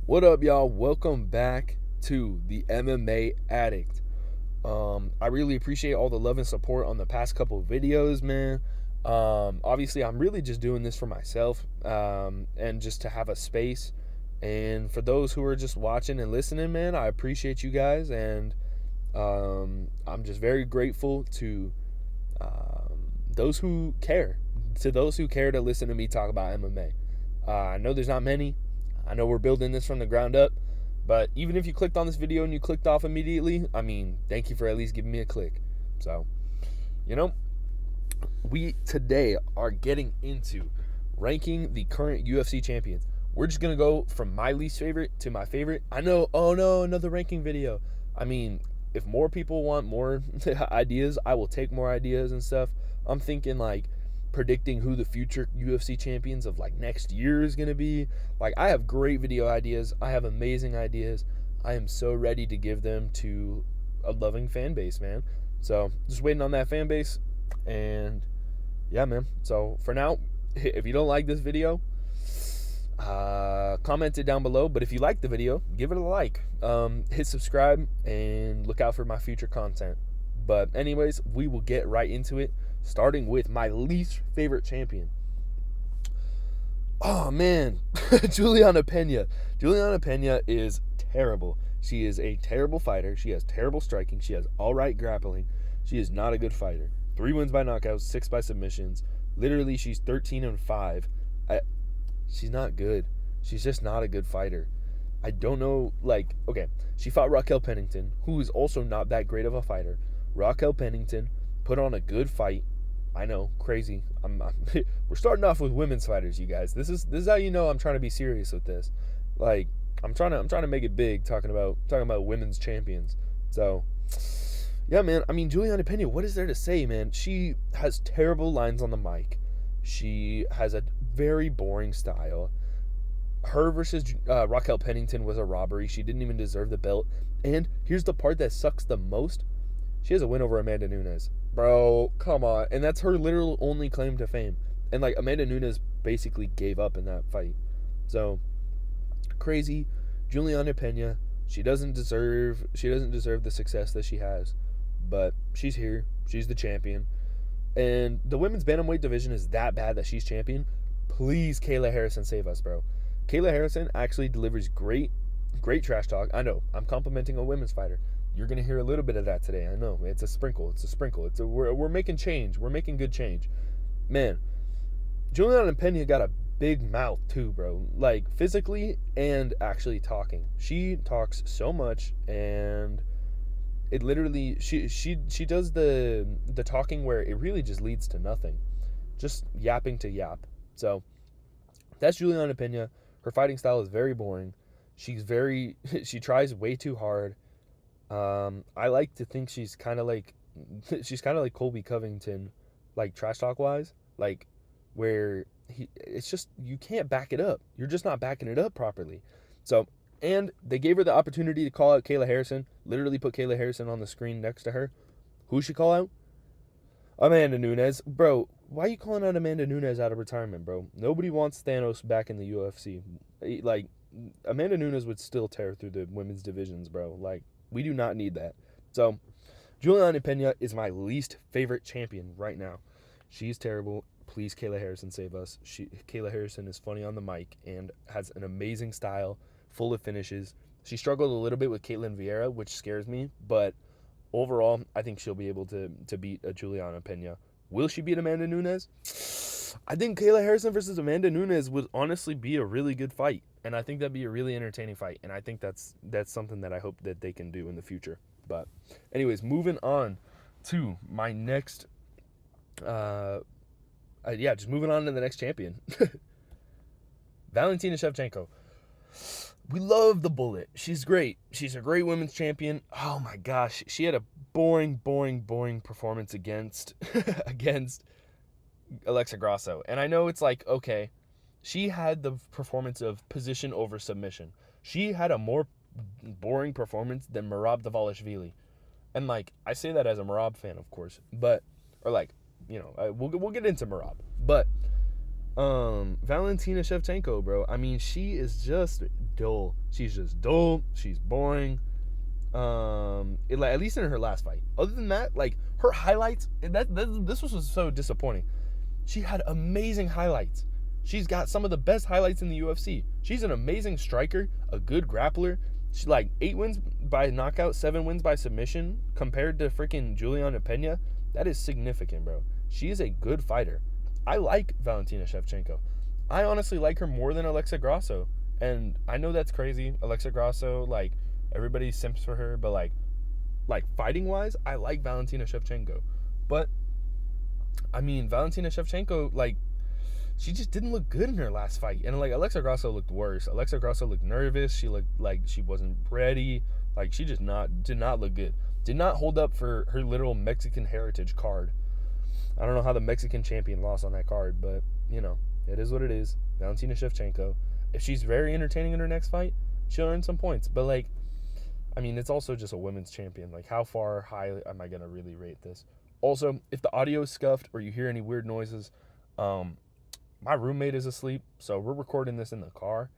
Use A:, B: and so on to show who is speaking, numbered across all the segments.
A: What up, y'all? Welcome back to the MMA Addict. I really appreciate all the love and support on the past couple of videos, man. Obviously, I'm really just doing this for myself, and just to have a space. And for those who are just watching and listening, man, I appreciate you guys, and I'm just very grateful to those who care, to listen to me talk about MMA. I know there's not many. I know we're building this from the ground up, but even if you clicked on this video and you clicked off immediately, I mean, thank you for at least giving me a click. So, you know, we today are getting into ranking the current UFC champions. We're just going to go from my least favorite to my favorite. I know, oh no, another ranking video. I mean, if more people want more ideas, I will take more ideas and stuff. I'm thinking like predicting who the future UFC champions of like next year is going to be. Like, I have great video ideas. I have amazing ideas. I am so ready to give them to a loving fan base, man. So just waiting on that fan base. And yeah, man. So for now, if you don't like this video, comment it down below. But if you like the video, give it a like. Hit subscribe and look out for my future content. But anyways, we will get right into it, starting with my least favorite champion. Oh man, Juliana Pena. Juliana Pena is terrible. She is a terrible fighter. She has terrible striking. She has all right grappling. She is not a good fighter. 3 wins by knockouts, 6 by submissions. Literally, she's 13-5. She's not good. She's just not a good fighter. I don't know, like, okay, she fought Raquel Pennington, who is also not that great of a fighter. Raquel Pennington put on a good fight. I know, crazy. We're starting off with women's fighters, you guys. This is how you know I'm trying to be serious with this. Like, I'm trying to make it big, talking about women's champions. So, yeah, man. I mean, Juliana Pena, what is there to say, man? She has terrible lines on the mic. She has a very boring style. Her versus Raquel Pennington was a robbery. She didn't even deserve the belt. And here's the part that sucks the most. She has a win over Amanda Nunes. Bro, come on. And that's her literal only claim to fame. And like, Amanda Nunes basically gave up in that fight. So, crazy. Juliana Pena, she doesn't deserve the success that she has. But she's here. She's the champion. And the women's bantamweight division is that bad that she's champion. Please, Kayla Harrison, save us, bro. Kayla Harrison actually delivers great trash talk. I know, I'm complimenting a women's fighter. You're going to hear a little bit of that today. I know. It's a sprinkle. We're making change. We're making good change. Man, Juliana Pena got a big mouth too, bro. Like, physically and actually talking. She talks so much, and it literally, she does the talking where it really just leads to nothing. Just yapping to yap. So, that's Juliana Pena. Her fighting style is very boring. She tries way too hard. I like to think she's kind of like Colby Covington, like trash talk wise, like where it's just, you can't back it up. You're just not backing it up properly. So, and they gave her the opportunity to call out Kayla Harrison. Literally put Kayla Harrison on the screen next to her. Who should call out? Amanda Nunes. Bro, why are you calling out Amanda Nunes out of retirement, bro? Nobody wants Thanos back in the UFC. Like, Amanda Nunes would still tear through the women's divisions, bro. Like, we do not need that. So, Juliana Pena is my least favorite champion right now. She's terrible. Please, Kayla Harrison, save us. Kayla Harrison is funny on the mic and has an amazing style, full of finishes. She struggled a little bit with Caitlin Vieira, which scares me, but overall, I think she'll be able to beat a Juliana Pena. Will she beat Amanda Nunes? I think Kayla Harrison versus Amanda Nunes would honestly be a really good fight. And I think that'd be a really entertaining fight. And I think that's something that I hope that they can do in the future. But anyways, moving on to my next, just moving on to the next champion. Valentina Shevchenko. We love the Bullet. She's great. She's a great women's champion. Oh my gosh. She had a boring performance against Alexa Grasso. And I know it's like, okay, she had the performance of position over submission. She had a more boring performance than Merab Dvalishvili. And like, I say that as a Merab fan, of course, but, or like, you know, we'll get into Merab. But Valentina Shevchenko, bro. I mean, she is just dull. She's just dull. She's boring. At least in her last fight. Other than that, like her highlights, this was so disappointing. She had amazing highlights. She's got some of the best highlights in the UFC. She's an amazing striker, a good grappler. She like 8 wins by knockout, 7 wins by submission compared to freaking Juliana Pena. That is significant, bro. She is a good fighter. I like Valentina Shevchenko. I honestly like her more than Alexa Grasso. And I know that's crazy. Alexa Grasso, like, everybody simps for her, but like fighting wise, I like Valentina Shevchenko. But I mean, Valentina Shevchenko, like, she just didn't look good in her last fight. And like Alexa Grasso looked worse. Alexa Grasso looked nervous. She looked like she wasn't ready. Like she did not look good. Did not hold up for her literal Mexican heritage card. I don't know how the Mexican champion lost on that card, but you know, it is what it is. Valentina Shevchenko. If she's very entertaining in her next fight, she'll earn some points. But like, I mean, it's also just a women's champion. Like, how far high am I gonna really rate this? Also, if the audio is scuffed or you hear any weird noises, my roommate is asleep, so we're recording this in the car.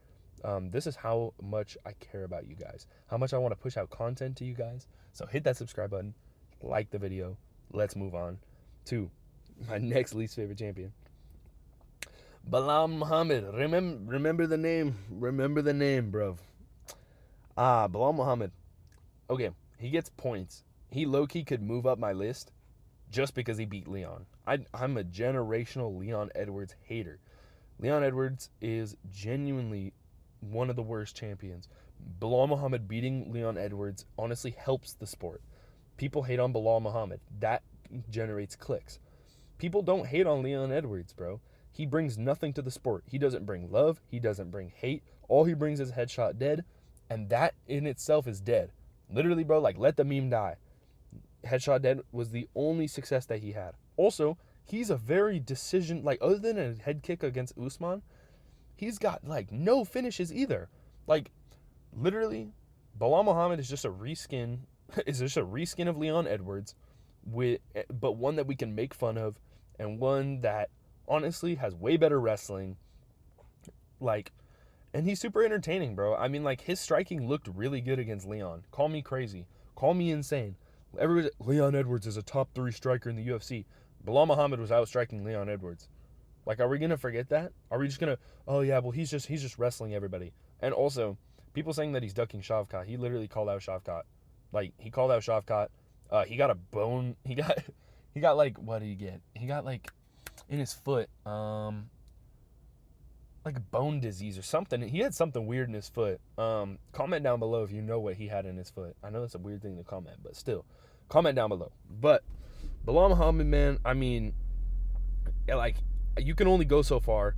A: This is how much I care about you guys, how much I want to push out content to you guys. So hit that subscribe button, like the video. Let's move on to my next least favorite champion, Belal Muhammad. Remember the name. Remember the name, bro. Belal Muhammad. Okay, he gets points. He low-key could move up my list just because he beat Leon. I'm a generational Leon Edwards hater. Leon Edwards is genuinely one of the worst champions. Belal Muhammad beating Leon Edwards honestly helps the sport. People hate on Belal Muhammad. That generates clicks. People don't hate on Leon Edwards, bro. He brings nothing to the sport. He doesn't bring love. He doesn't bring hate. All he brings is headshot dead, and that in itself is dead. Literally, bro, like, let the meme die. Headshot dead was the only success that he had. Also, he's a very decision, like, other than a head kick against Usman, he's got, like, no finishes either. Like, literally, Belal Muhammad is just a reskin, of Leon Edwards, but one that we can make fun of, and one that honestly has way better wrestling. Like, and he's super entertaining, bro. I mean, like, his striking looked really good against Leon. Call me crazy. Call me insane. Leon Edwards is a top 3 striker in the UFC. Belal Muhammad was outstriking Leon Edwards. Like, are we gonna forget that? Are we just gonna, oh yeah, well he's just wrestling everybody? And also, people saying that he's ducking Shavkat. He literally called out Shavkat. Like, he called out Shavkat. He got a bone. He got like, what did he get? He got like in his foot, like bone disease or something. He had something weird in his foot. Comment down below if you know what he had in his foot. I know that's a weird thing to comment, but still, comment down below. But Belal Muhammad, man, I mean, like, you can only go so far.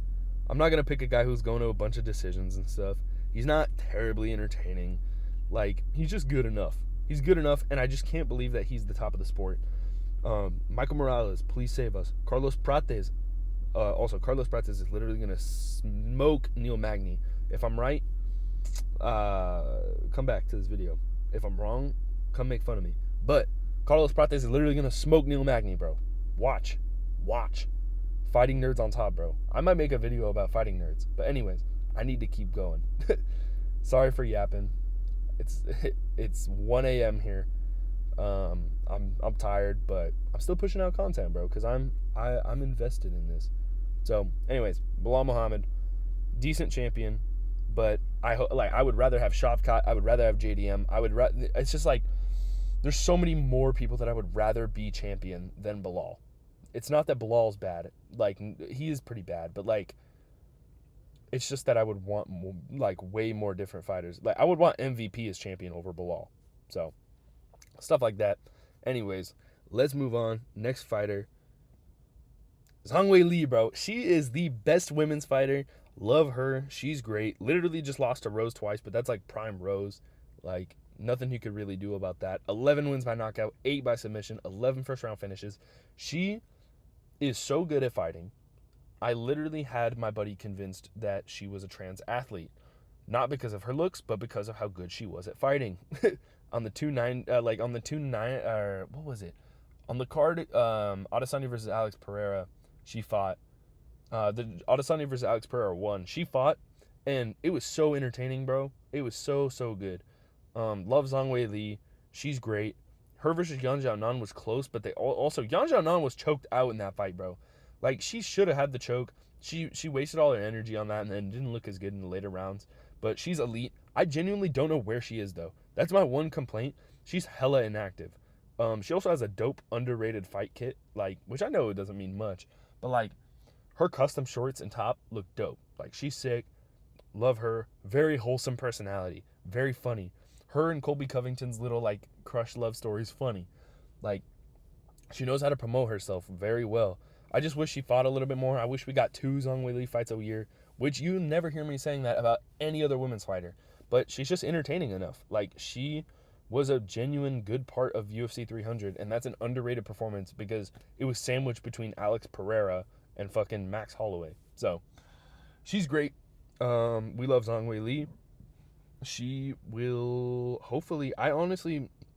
A: I'm not gonna pick a guy who's going to a bunch of decisions and stuff. He's not terribly entertaining. Like, he's just good enough. He's good enough, and I just can't believe that he's the top of the sport. Michael Morales, please save us. Carlos Prates. Also, Carlos Prates is literally going to smoke Neil Magny. If I'm right, come back to this video. If I'm wrong, come make fun of me. But Carlos Prates is literally going to smoke Neil Magny, bro. Watch. Fighting nerds on top, bro. I might make a video about fighting nerds. But anyways, I need to keep going. Sorry for yapping. It's 1 a.m. here. I'm tired, but I'm still pushing out content, bro, because I'm invested in this. So, anyways, Belal Muhammad, decent champion, but I would rather have Shavkat. I would rather have JDM. It's just like there's so many more people that I would rather be champion than Belal. It's not that Belal's bad. Like, he is pretty bad, but like, it's just that I would want like way more different fighters. Like, I would want MVP as champion over Belal. So, stuff like that. Anyways, let's move on. Next fighter is Zhang Weili, bro. She is the best women's fighter. Love her. She's great. Literally just lost to Rose twice, but that's like prime Rose. Like, nothing you could really do about that. 11 wins by knockout, 8 by submission, 11 first round finishes. She is so good at fighting. I literally had my buddy convinced that she was a trans athlete. Not because of her looks, but because of how good she was at fighting. On the 2-9, what was it? On the card, Adesanya versus Alex Pereira, she fought. The Adesanya versus Alex Pereira won. She fought, and it was so entertaining, bro. It was so good. Love Zhang Wei Li. She's great. Her versus Yan Xiaonan was close, but also Yan Xiaonan was choked out in that fight, bro. Like, she should have had the choke. She wasted all her energy on that, and then didn't look as good in the later rounds. But she's elite. I genuinely don't know where she is, though. That's my one complaint. She's hella inactive. She also has a dope underrated fight kit, like, which I know it doesn't mean much, but like, her custom shorts and top look dope. Like, she's sick. Love her. Very wholesome personality. Very funny. Her and Colby Covington's little, like, crush love story is funny. Like, she knows how to promote herself very well. I just wish she fought a little bit more. I wish we got 2 Zhang Weili fights a year, which you never hear me saying that about any other women's fighter. But she's just entertaining enough. Like, she was a genuine good part of UFC 300, and that's an underrated performance because it was sandwiched between Alex Pereira and fucking Max Holloway. So, she's great. We love Zhang Weili. She will hopefully,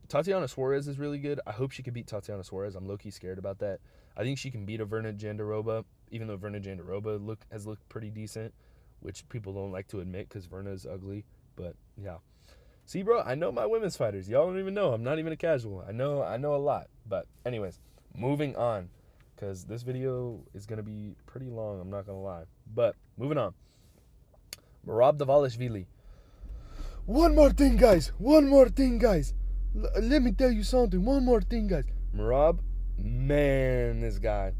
A: Tatiana Suarez is really good. I hope she can beat Tatiana Suarez. I'm low-key scared about that. I think she can beat a Verna Jandiroba, even though Verna Jandiroba has looked pretty decent, which people don't like to admit because Verna's ugly. But yeah. See, bro, I know my women's fighters. Y'all don't even know. I'm not even a casual. I know a lot. But anyways, moving on, because this video is going to be pretty long, I'm not going to lie. But moving on. Merab Dvalishvili. One more thing, guys. Let me tell you something. One more thing, guys. Merab, man, this guy.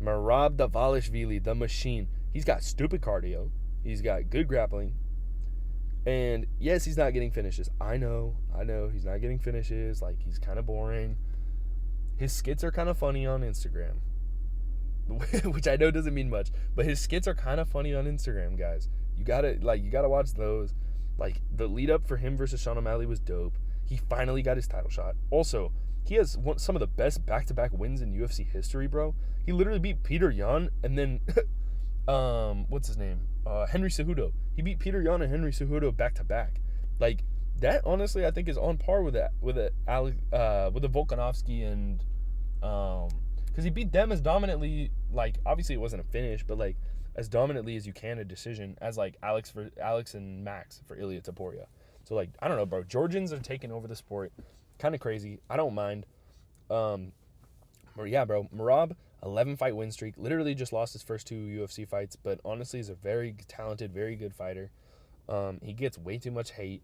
A: Merab Dvalishvili, the machine. He's got stupid cardio. He's got good grappling. And yes, he's not getting finishes. I know. He's not getting finishes. Like, he's kind of boring. His skits are kind of funny on Instagram. Which I know doesn't mean much. But his skits are kind of funny on Instagram, guys. You gotta watch those. Like, the lead up for him versus Sean O'Malley was dope. He finally got his title shot. Also, he has some of the best back-to-back wins in UFC history, bro. He literally beat Peter Yan and then, what's his name? Henry Cejudo. He beat Peter Yan and Henry Cejudo back-to-back. Like, that honestly I think is on par with the Volkanovski and, because he beat them as dominantly, like, obviously it wasn't a finish, but like, as dominantly as you can a decision as like Alex and Max for Ilia Topuria. So like, I don't know, bro. Georgians are taking over the sport. Kind of crazy. I don't mind. Yeah, bro. Merab, 11-fight win streak. Literally just lost his first 2 UFC fights, but honestly is a very talented, very good fighter. He gets way too much hate.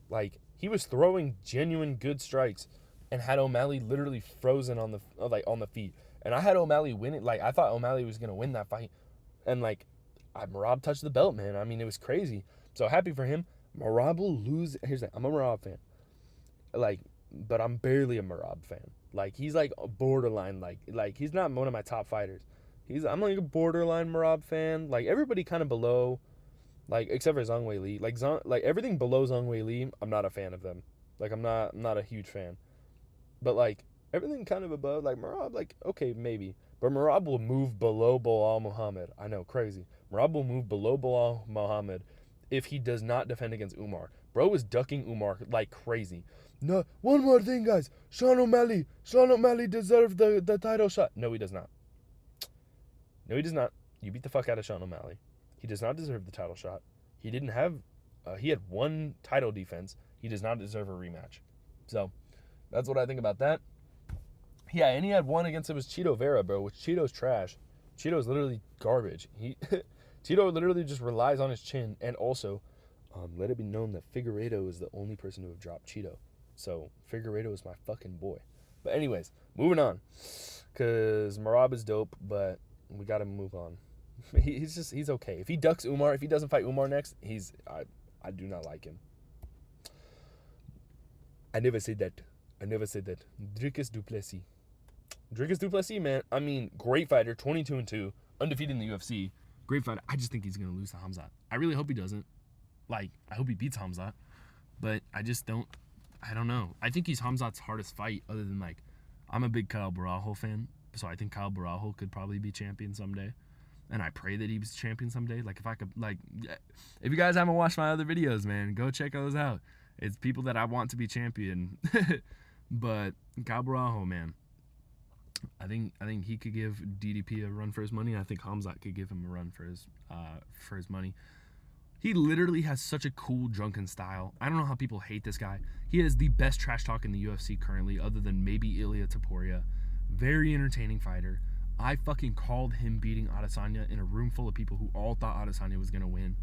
A: Like, he was throwing genuine good strikes and had O'Malley literally frozen on the feet. And I had O'Malley win it. Like, I thought O'Malley was gonna win that fight. And like, Merab touched the belt, man. I mean, it was crazy. So happy for him. Merab will lose. Here's the thing. I'm a Merab fan. Like, but I'm barely a Merab fan. Like, he's like a borderline. Like he's not one of my top fighters. I'm like a borderline Merab fan. Like, everybody kind of below, like, except for Zhang Weili. Like everything below Zhang Weili, I'm not a fan of them. Like, I'm not a huge fan. But like, everything kind of above, like Merab, like, okay, maybe. But Merab will move below Bilal Muhammad. I know, crazy. Merab will move below Bilal Muhammad if he does not defend against Umar. Bro is ducking Umar like crazy. No, one more thing, guys. Sean O'Malley deserved the title shot. No, he does not. No, he does not. You beat the fuck out of Sean O'Malley. He does not deserve the title shot. He didn't have... he had 1 title defense. He does not deserve a rematch. So, that's what I think about that. Yeah, and he had 1 against it was Cheeto Vera, bro, which Cheeto's trash. Cheeto's literally garbage. Cheeto literally just relies on his chin, and also, let it be known that Figueiredo is the only person to have dropped Cheeto. So, Figueiredo is my fucking boy. But anyways, moving on. Because Merab is dope, but we got to move on. He's okay. If he ducks Umar, if he doesn't fight Umar next, I do not like him. I never said that. Dricus du Plessis, man. I mean, great fighter, 22-2, undefeated in the UFC. Great fighter. I just think he's going to lose to Hamzat. I really hope he doesn't. Like, I hope he beats Hamzat. But I don't know. I think he's Hamzat's hardest fight, other than, like, I'm a big Kyle Barajo fan, so I think Kyle Barajo could probably be champion someday. And I pray that he's champion someday. Like, if I could, like, if you guys haven't watched my other videos, man, go check those out. It's people that I want to be champion. But Kyle Barajo, man. I think he could give DDP a run for his money. I think Hamzat could give him a run for his money. He literally has such a cool drunken style. I don't know how people hate this guy. He is the best trash talk in the UFC currently, other than maybe Ilia Topuria. Very entertaining fighter. I fucking called him beating Adesanya in a room full of people who all thought Adesanya was gonna win.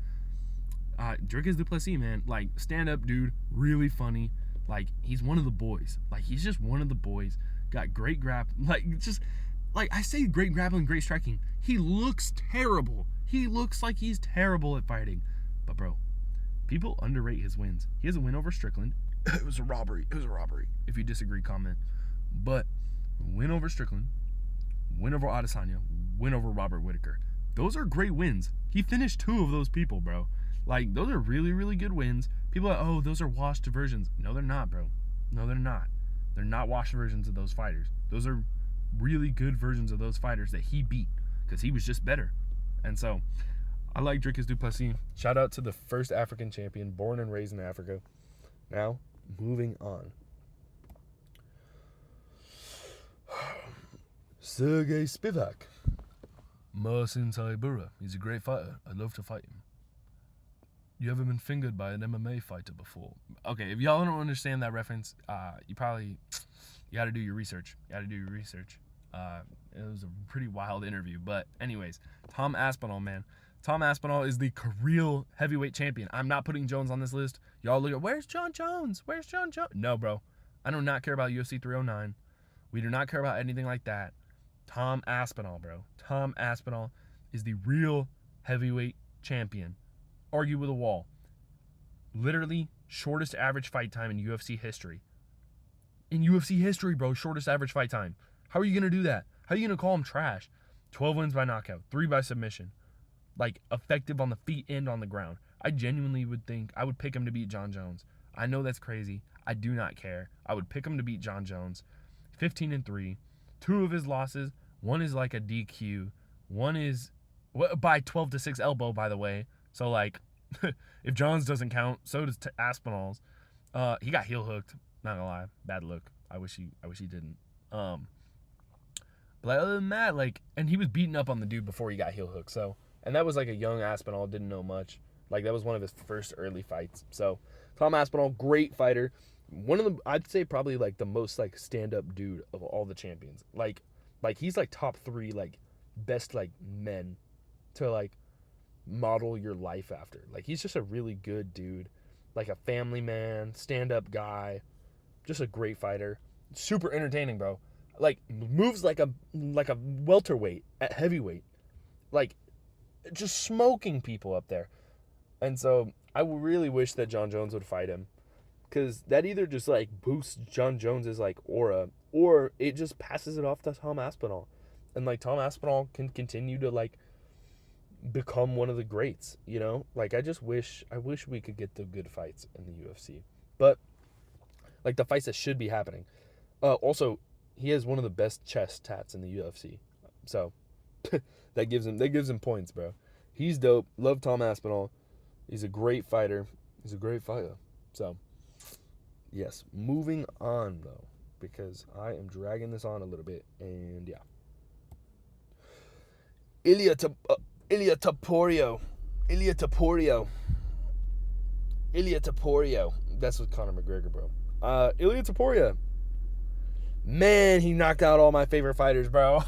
A: Dricus Du Plessis, man, like, stand up dude, really funny. Like, he's one of the boys. Like, he's just one of the boys. Got great I say great grappling, great striking. He looks terrible. He looks like he's terrible at fighting. But, bro, people underrate his wins. He has a win over Strickland. It was a robbery. If you disagree, comment. But win over Strickland, win over Adesanya, win over Robert Whittaker. Those are great wins. He finished 2 of those people, bro. Like, those are really, really good wins. People are like, oh, those are washed versions. No, they're not, bro. No, they're not. They're not washed versions of those fighters. Those are really good versions of those fighters that he beat because he was just better. And so, I like Dricus Du Plessis. Shout out to the first African champion, born and raised in Africa. Now, moving on. Sergey Spivak. Marcin Tybura. He's a great fighter. I'd love to fight him. You ever been fingered by an MMA fighter before? Okay, if y'all don't understand that reference, you got to do your research. It was a pretty wild interview. But anyways, Tom Aspinall, man. Tom Aspinall is the real heavyweight champion. I'm not putting Jones on this list. Y'all look at, where's John Jones? No, bro. I do not care about UFC 309. We do not care about anything like that. Tom Aspinall, bro. Tom Aspinall is the real heavyweight champion. Argue with a wall. Literally, shortest average fight time in UFC history. In UFC history, bro, shortest average fight time. How are you going to do that? How are you going to call him trash? 12 wins by knockout, 3 by submission. Like, effective on the feet and on the ground. I genuinely would think I would pick him to beat John Jones. I know that's crazy. I do not care. I would pick him to beat John Jones. 15-3. 2 of his losses, one is like a DQ. One is by 12-6 elbow, by the way. So, like, if Jones doesn't count, so does Aspinall's. He got heel hooked. Not gonna lie, bad look. I wish he didn't. But like, other than that, like, and he was beating up on the dude before he got heel hooked. So, and that was like a young Aspinall, didn't know much. Like, that was one of his first early fights. So, Tom Aspinall, great fighter. One of the, I'd say probably like the most like stand up dude of all the champions. Like he's like top 3 like best like men to like model your life after. Like, he's just a really good dude, like a family man, stand-up guy, just a great fighter, super entertaining, bro. Like, moves like a welterweight at heavyweight, like just smoking people up there. And so I really wish that John Jones would fight him, because that either just like boosts John Jones's like aura, or it just passes it off to Tom Aspinall, and like Tom Aspinall can continue to like become one of the greats, you know? Like, I wish we could get the good fights in the UFC. But like the fights that should be happening. Also, he has one of the best chest tats in the UFC. So that gives him points, bro. He's dope. Love Tom Aspinall. He's a great fighter. He's a great fighter. So, yes, moving on though, because I am dragging this on a little bit, and yeah. Ilia Topuria. That's what Conor McGregor, bro. Ilia Topuria. Man, he knocked out all my favorite fighters, bro.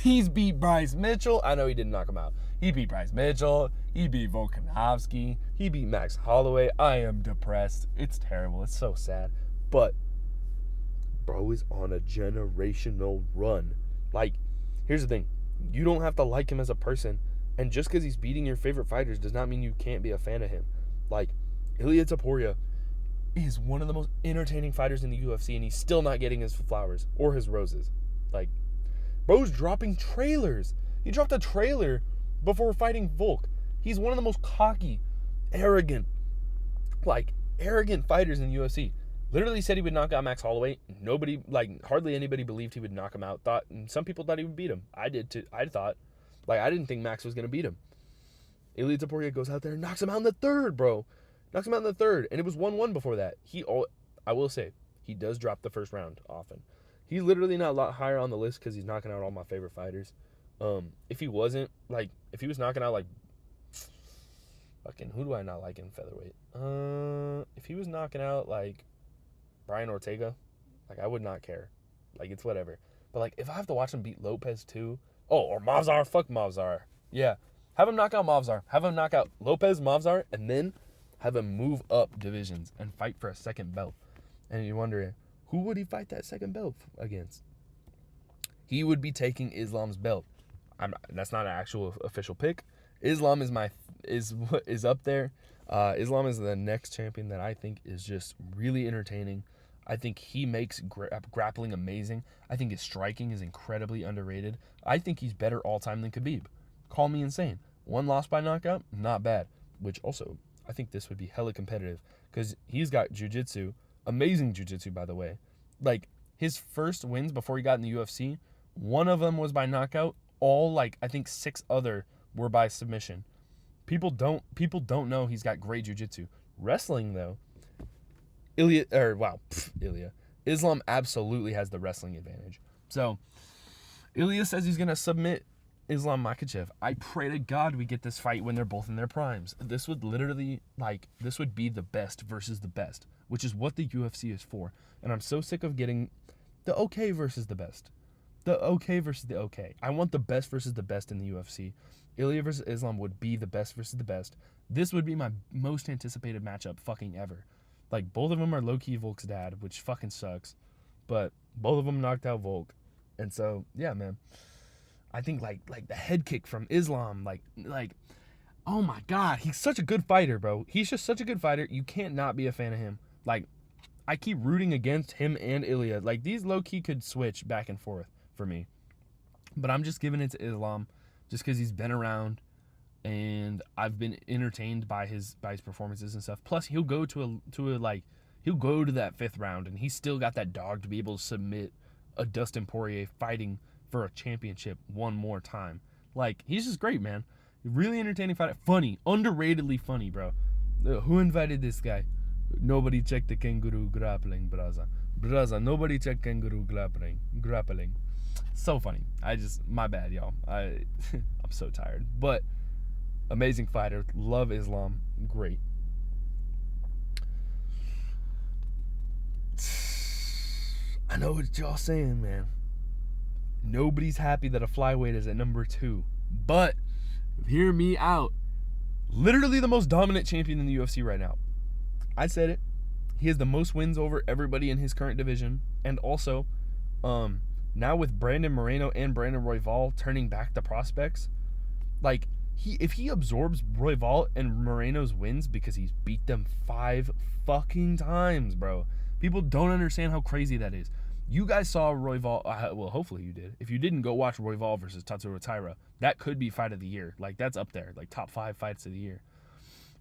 A: He's beat Bryce Mitchell. I know he didn't knock him out. He beat Bryce Mitchell. He beat Volkanovski. He beat Max Holloway. I am depressed. It's terrible. It's so sad. But bro is on a generational run. Like, here's the thing. You don't have to like him as a person. And just because he's beating your favorite fighters does not mean you can't be a fan of him. Like, Ilia Topuria is one of the most entertaining fighters in the UFC, and he's still not getting his flowers or his roses. Like, bro's dropping trailers. He dropped a trailer before fighting Volk. He's one of the most cocky, arrogant fighters in the UFC. Literally said he would knock out Max Holloway. Nobody, like, hardly anybody believed he would knock him out. Some people thought he would beat him. I did too. I didn't think Max was going to beat him. Ilia Topuria goes out there and knocks him out in the third, bro. Knocks him out in the third. And it was 1-1 before that. I will say, he does drop the first round often. He's literally not a lot higher on the list because he's knocking out all my favorite fighters. If he wasn't, like, if he was knocking out, like, fucking, who do I not like in featherweight? If he was knocking out, like, Brian Ortega, like, I would not care. Like, it's whatever. But, like, if I have to watch him beat Lopez, too. Oh, or Mavzar. Fuck Mavzar. Yeah. Have him knock out Mavzar. Have him knock out Lopez, Mavzar, and then have him move up divisions and fight for a second belt. And you're wondering, who would he fight that second belt against? He would be taking Islam's belt. That's not an actual official pick. Islam is up there. Islam is the next champion that I think is just really entertaining. I think he makes grappling amazing. I think his striking is incredibly underrated. I think he's better all time than Khabib. Call me insane. One loss by knockout, not bad. Which also, I think this would be hella competitive because he's got jiu-jitsu. Amazing jiu-jitsu, by the way. Like, his first wins before he got in the UFC, one of them was by knockout. All, like, I think 6 other were by submission. People don't know he's got great jiu-jitsu. Wrestling, though, Islam absolutely has the wrestling advantage. So, Ilya says he's going to submit Islam Makhachev. I pray to God we get this fight when they're both in their primes. This would literally, like, this would be the best versus the best, which is what the UFC is for. And I'm so sick of getting the okay versus the best. The okay versus the okay. I want the best versus the best in the UFC. Ilya versus Islam would be the best versus the best. This would be my most anticipated matchup fucking ever. Like, both of them are low-key Volk's dad, which fucking sucks. But both of them knocked out Volk. And so, yeah, man. I think, like the head kick from Islam, like, oh my God, he's such a good fighter, bro. He's just such a good fighter. You can't not be a fan of him. Like, I keep rooting against him and Ilya. Like, these low-key could switch back and forth for me. But I'm just giving it to Islam just because he's been around and I've been entertained by his performances and stuff. Plus, he'll go to that 5th round and he's still got that dog to be able to submit a Dustin Poirier fighting for a championship one more time. Like, he's just great, man. Really entertaining fighter. Funny. Underratedly funny, bro. Who invited this guy? Nobody checked the kangaroo grappling, braza. Braza, nobody checked kangaroo grappling. So funny. My bad, y'all. I'm so tired. But, amazing fighter. Love Islam. Great. I know what y'all saying, man. Nobody's happy that a flyweight is at number 2. But, hear me out. Literally the most dominant champion in the UFC right now. I said it. He has the most wins over everybody in his current division. And also, now with Brandon Moreno and Brandon Royval turning back the prospects, like, if he absorbs Royval and Moreno's wins because he's beat them 5 fucking times, bro. People don't understand how crazy that is. You guys saw Royval, well, hopefully you did. If you didn't, go watch Royval versus Tatsuro Taira. That could be fight of the year. Like, that's up there. Like, top 5 fights of the year.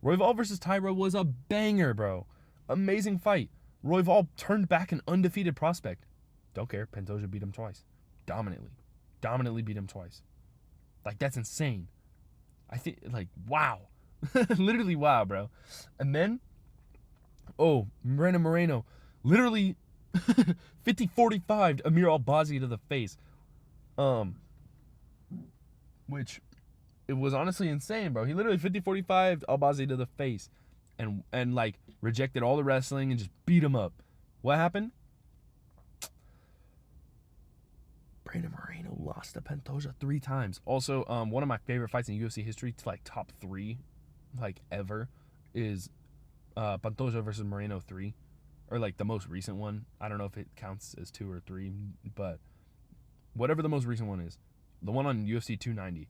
A: Royval versus Taira was a banger, bro. Amazing fight. Royval turned back an undefeated prospect. Don't care. Pantoja beat him twice. Dominantly beat him twice. Like, that's insane. I think, like, wow. Literally wow, bro. And then, Brandon Moreno literally 50-45 Amir Albazi to the face. Which, it was honestly insane, bro. He literally 50-45 Albazi to the face and like rejected all the wrestling and just beat him up. What happened? Brandon Moreno lost to Pantoja 3 times. Also, one of my favorite fights in UFC history, like top 3, like ever, is Pantoja versus Moreno 3, or like the most recent one. I don't know if it counts as 2 or 3, but whatever the most recent one is, the one on UFC 290.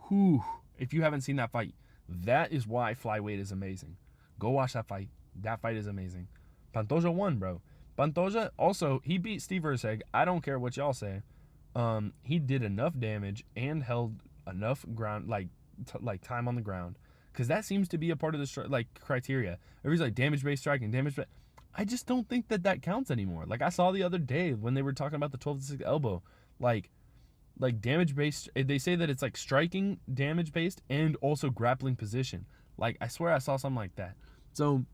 A: Whew! If you haven't seen that fight, that is why flyweight is amazing. Go watch that fight. That fight is amazing. Pantoja won, bro. Pantoja also, he beat Steve Erceg. I don't care what y'all say. He did enough damage and held enough ground, like time on the ground, because that seems to be a part of the criteria. Everybody's like damage-based striking, I just don't think that counts anymore. Like, I saw the other day when they were talking about the 12-6 elbow, like damage-based. They say that it's like striking, damage-based, and also grappling position. Like, I swear I saw something like that. So,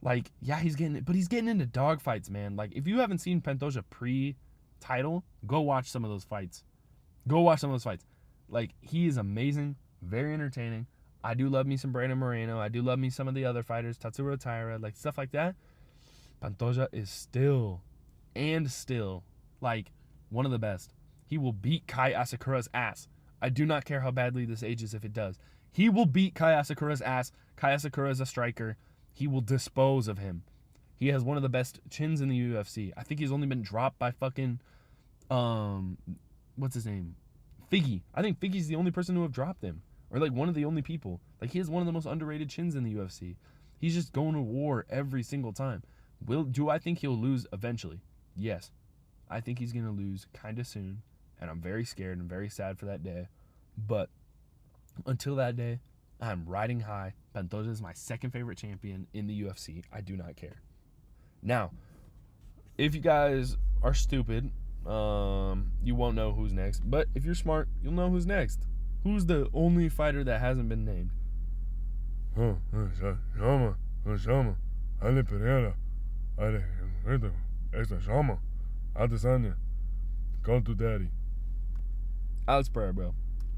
A: like, yeah, he's getting into dog fights, man. Like, if you haven't seen Pantoja pre title, go watch some of those fights. Go watch some of those fights. Like, he is amazing, very entertaining. I do love me some Brandon Moreno. I do love me some of the other fighters, Tatsuro Taira, like stuff like that. Pantoja is still, like, one of the best. He will beat Kai Asakura's ass. I do not care how badly this ages if it does. He will beat Kai Asakura's ass. Kai Asakura is a striker. He will dispose of him. He has one of the best chins in the UFC. I think he's only been dropped by fucking, what's his name? Figgy. I think Figgy's the only person to have dropped him. Or like one of the only people. Like, he has one of the most underrated chins in the UFC. He's just going to war every single time. Do I think he'll lose eventually? Yes. I think he's going to lose kind of soon. And I'm very scared and very sad for that day. But until that day, I'm riding high. Pantoja is my second favorite champion in the UFC. I do not care. Now, if you guys are stupid, you won't know who's next. But if you're smart, you'll know who's next. Who's the only fighter that hasn't been named? Go to daddy. Alex Pereira, bro.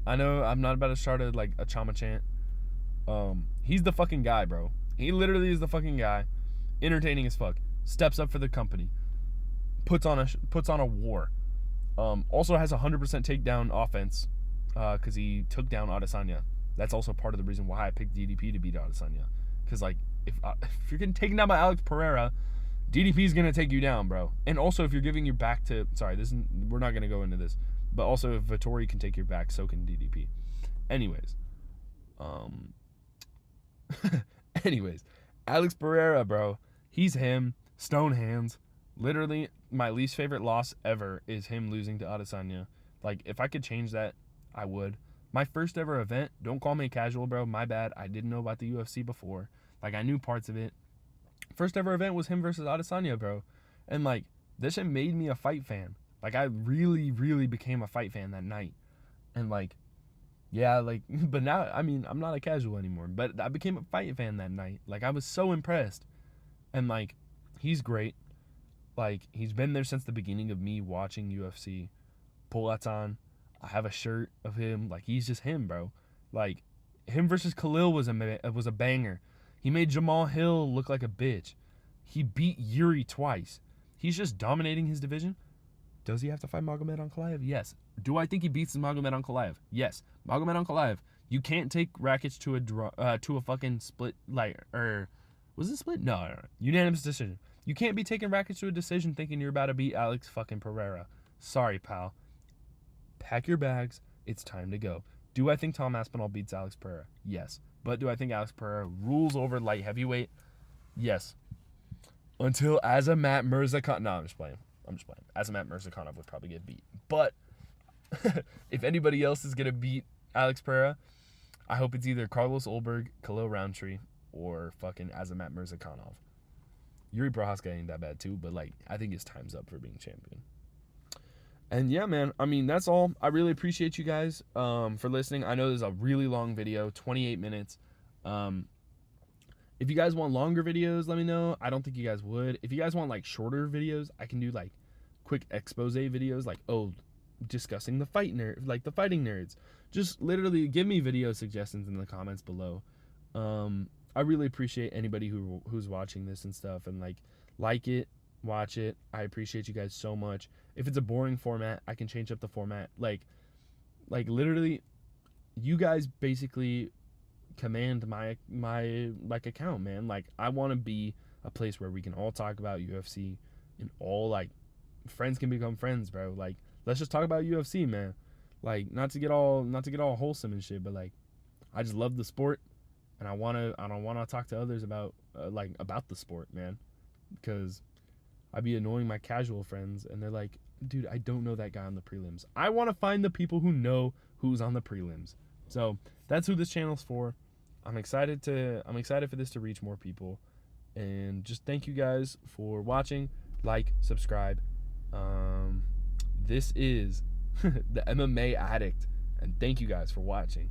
A: I know I'm not about to start a Chama chant. He's the fucking guy, bro. He literally is the fucking guy. Entertaining as fuck. Steps up for the company. Puts on a war. Also has 100% takedown offense. Because he took down Adesanya. That's also part of the reason why I picked DDP to beat Adesanya. Because, like, if you're getting taken down by Alex Pereira, DDP's going to take you down, bro. And also, if you're giving your back to... Sorry, we're not going to go into this. But also, if Vettori can take your back, so can DDP. Anyways. Anyways. Alex Pereira, bro. He's him. Stone hands. Literally, my least favorite loss ever is him losing to Adesanya. Like, if I could change that, I would. My first ever event, don't call me casual, bro. My bad. I didn't know about the UFC before. Like, I knew parts of it. First ever event was him versus Adesanya, bro. And, like, this shit made me a fight fan. Like, I really, really became a fight fan that night. And, like, yeah, like, but now, I mean, I'm not a casual anymore. But I became a fight fan that night. Like, I was so impressed. And, like, he's great. Like, he's been there since the beginning of me watching UFC. Poulatan. I have a shirt of him. Like, he's just him, bro. Like, him versus Khalil was a banger. He made Jamal Hill look like a bitch. He beat Yuri twice. He's just dominating his division. Does he have to fight Magomed Ankalaev? Yes. Do I think he beats Magomed Ankalaev? Yes. Magomed Ankalaev, you can't take Rakic to a fucking split, like, or was it split? No. Unanimous decision. You can't be taking Rakic to a decision thinking you're about to beat Alex fucking Pereira. Sorry, pal. Pack your bags. It's time to go. Do I think Tom Aspinall beats Alex Pereira? Yes. But do I think Alex Pereira rules over light heavyweight? Yes. Until Azamat Mirzakhanov. No, I'm just playing. Azamat Mirzakhanov would probably get beat. But if anybody else is going to beat Alex Pereira, I hope it's either Carlos Ulberg, Khalil Roundtree, or fucking Azamat Mirzakhanov. Yuri Prohaska ain't that bad too, but, like, I think his time's up for being champion. And yeah, man, I mean, that's all. I really appreciate you guys for listening. I know this is a really long video, 28 minutes. If you guys want longer videos, let me know. I don't think you guys would. If you guys want, like, shorter videos, I can do, like, quick expose videos, like, discussing the fighting nerds. Just literally give me video suggestions in the comments below. I really appreciate anybody who's watching this and stuff, and, like it, watch it. I appreciate you guys so much. If it's a boring format, I can change up the format. Like literally, you guys basically command my like account, man. Like, I want to be a place where we can all talk about UFC and all, like, friends can become friends, bro. Like, let's just talk about UFC, man. Like, not to get all wholesome and shit, but, like, I just love the sport, and I want to talk to others about about the sport, man, because I'd be annoying my casual friends, and they're like, dude, I don't know that guy on the prelims. I want to find the people who know who's on the prelims. So that's who this channel's for. I'm excited for this to reach more people. And just thank you guys for watching. Like, subscribe. This is the MMA Addict. And thank you guys for watching.